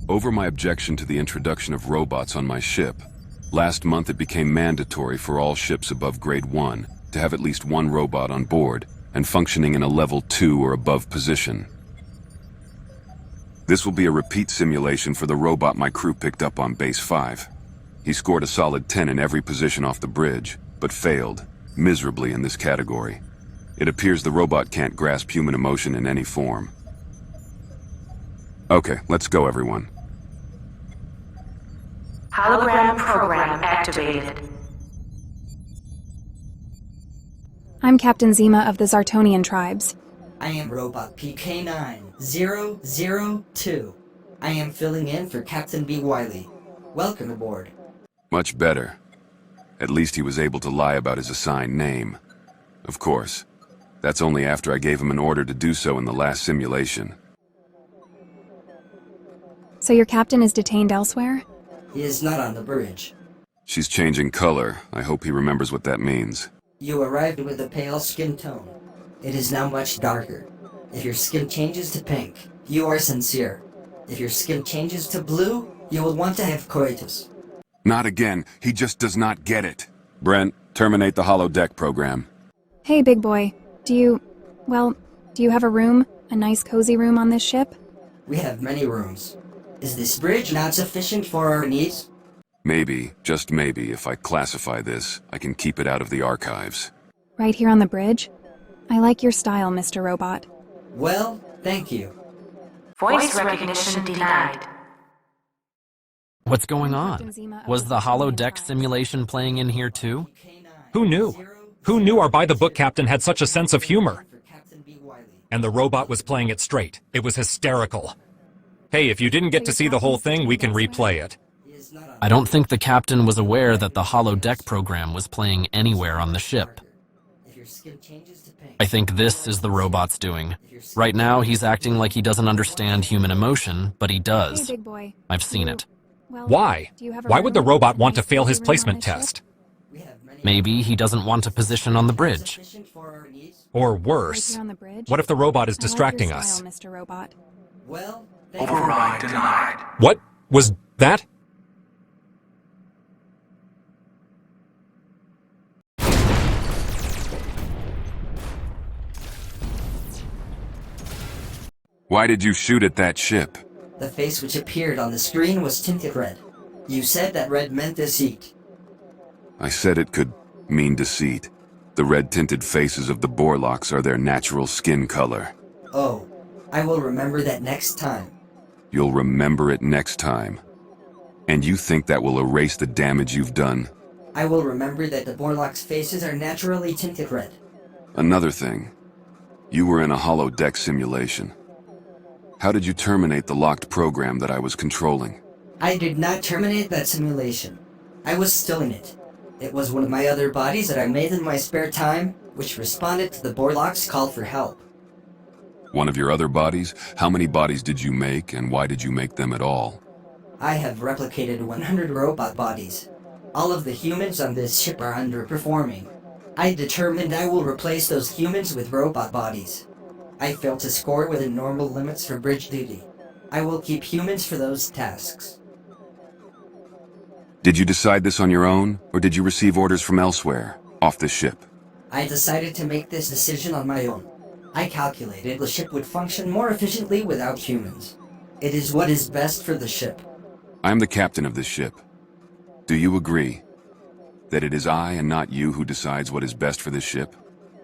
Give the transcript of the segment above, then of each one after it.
Over my objection to the introduction of robots on my ship, last month it became mandatory for all ships above Grade 1 to have at least one robot on board and functioning in a Level 2 or above position. This will be a repeat simulation for the robot my crew picked up on Base 5. He scored a solid 10 in every position off the bridge, but failed miserably in this category. It appears the robot can't grasp human emotion in any form. Okay, let's go, everyone. Hologram program activated. I'm Captain Zima of the Zartonian tribes. I am Robot PK9002. I am filling in for Captain B. Wiley. Welcome aboard. Much better. At least he was able to lie about his assigned name. Of course, that's only after I gave him an order to do so in the last simulation. So your captain is detained elsewhere? He is not on the bridge. She's changing color. I hope he remembers what that means. You arrived with a pale skin tone. It is now much darker. If your skin changes to pink, you are sincere. If your skin changes to blue, you will want to have coitus. Not again. He just does not get it. Brent, terminate the holodeck program. Hey, big boy. Do you have a room? A nice cozy room on this ship? We have many rooms. Is this bridge not sufficient for our needs? Maybe, just maybe, if I classify this, I can keep it out of the archives. Right here on the bridge? I like your style, Mr. Robot. Well, thank you. Voice recognition denied. What's going on? Was the holodeck simulation playing in here too? Who knew? Who knew our by-the-book captain had such a sense of humor? And the robot was playing it straight. It was hysterical. Hey, if you didn't get to see the whole thing, we can replay it. I don't think the captain was aware that the holodeck program was playing anywhere on the ship. I think this is the robot's doing. Right now, he's acting like he doesn't understand human emotion, but he does. Hey, big boy. I've seen it. Why? Why would the robot want to fail his placement test? Maybe he doesn't want a position on the bridge. Or worse, what if the robot is distracting us? Mr. Robot. Well, Override denied. What was that? Why did you shoot at that ship? the face which appeared on the screen was tinted red. You said that red meant deceit. I said it could mean deceit. The red-tinted faces of the Borlocks are their natural skin color. Oh, I will remember that next time. You'll remember it next time. And you think that will erase the damage you've done? I will remember that the Borlocks' faces are naturally tinted red. Another thing. You were in a holodeck simulation. How did you terminate the locked program that I was controlling? I did not terminate that simulation. I was still in it. It was one of my other bodies that I made in my spare time, which responded to the Borlocks' call for help. One of your other bodies? How many bodies did you make, and why did you make them at all? I have replicated 100 robot bodies. All of the humans on this ship are underperforming. I determined I will replace those humans with robot bodies. I failed to score within normal limits for bridge duty. I will keep humans for those tasks. Did you decide this on your own, or did you receive orders from elsewhere, off the ship? I decided to make this decision on my own. I calculated the ship would function more efficiently without humans. It is what is best for the ship. I am the captain of this ship. Do you agree that it is I and not you who decides what is best for this ship?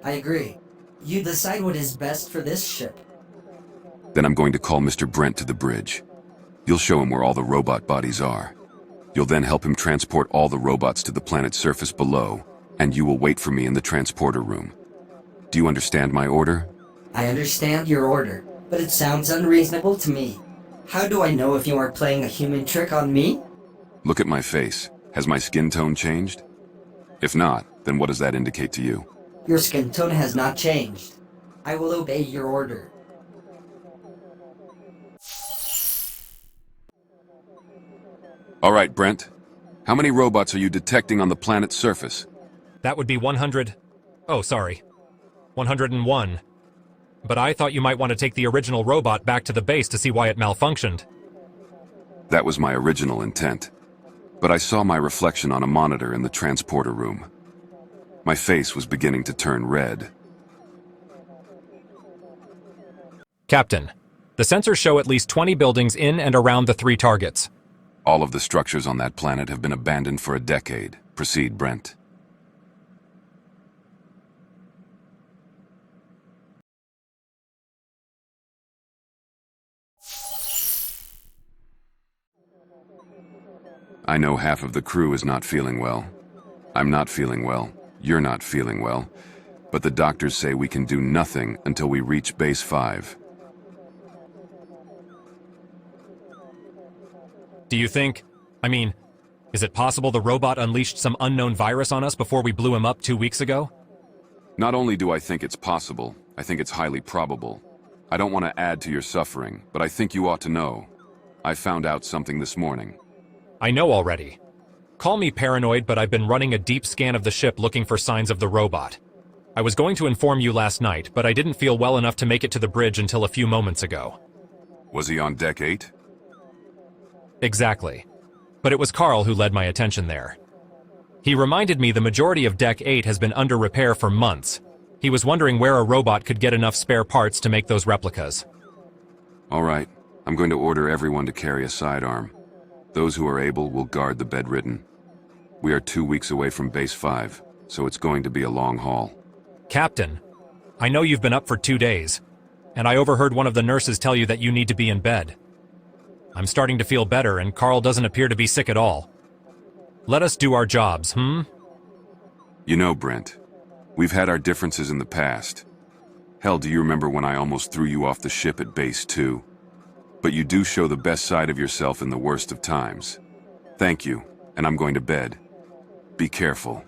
I agree. You decide what is best for this ship. Then I'm going to call Mr. Brent to the bridge. You'll show him where all the robot bodies are. You'll then help him transport all the robots to the planet's surface below, and you will wait for me in the transporter room. Do you understand my order? I understand your order, but it sounds unreasonable to me. How do I know if you are playing a human trick on me? Look at my face. Has my skin tone changed? If not, then what does that indicate to you? Your skin tone has not changed. I will obey your order. All right, Brent. How many robots are you detecting on the planet's surface? That would be 100... Oh, sorry. 101. But I thought you might want to take the original robot back to the base to see why it malfunctioned. That was my original intent. But I saw my reflection on a monitor in the transporter room. My face was beginning to turn red. Captain, the sensors show at least 20 buildings in and around the 3 targets. All of the structures on that planet have been abandoned for a decade. Proceed, Brent. I know half of the crew is not feeling well. I'm not feeling well. You're not feeling well. But the doctors say we can do nothing until we reach Base 5. Do you think... is it possible the robot unleashed some unknown virus on us before we blew him up 2 weeks ago? Not only do I think it's possible, I think it's highly probable. I don't want to add to your suffering, but I think you ought to know. I found out something this morning. I know already. Call me paranoid, but I've been running a deep scan of the ship looking for signs of the robot. I was going to inform you last night, but I didn't feel well enough to make it to the bridge until a few moments ago. Was he on Deck 8? Exactly. But it was Carl who led my attention there. He reminded me the majority of Deck 8 has been under repair for months. He was wondering where a robot could get enough spare parts to make those replicas. All right, I'm going to order everyone to carry a sidearm. Those who are able will guard the bedridden. We are 2 weeks away from Base 5, so it's going to be a long haul. Captain, I know you've been up for 2 days, and I overheard one of the nurses tell you that you need to be in bed. I'm starting to feel better, and Carl doesn't appear to be sick at all. Let us do our jobs, You know, Brent, we've had our differences in the past. Hell, do you remember when I almost threw you off the ship at Base 2? But you do show the best side of yourself in the worst of times. Thank you, and I'm going to bed. Be careful.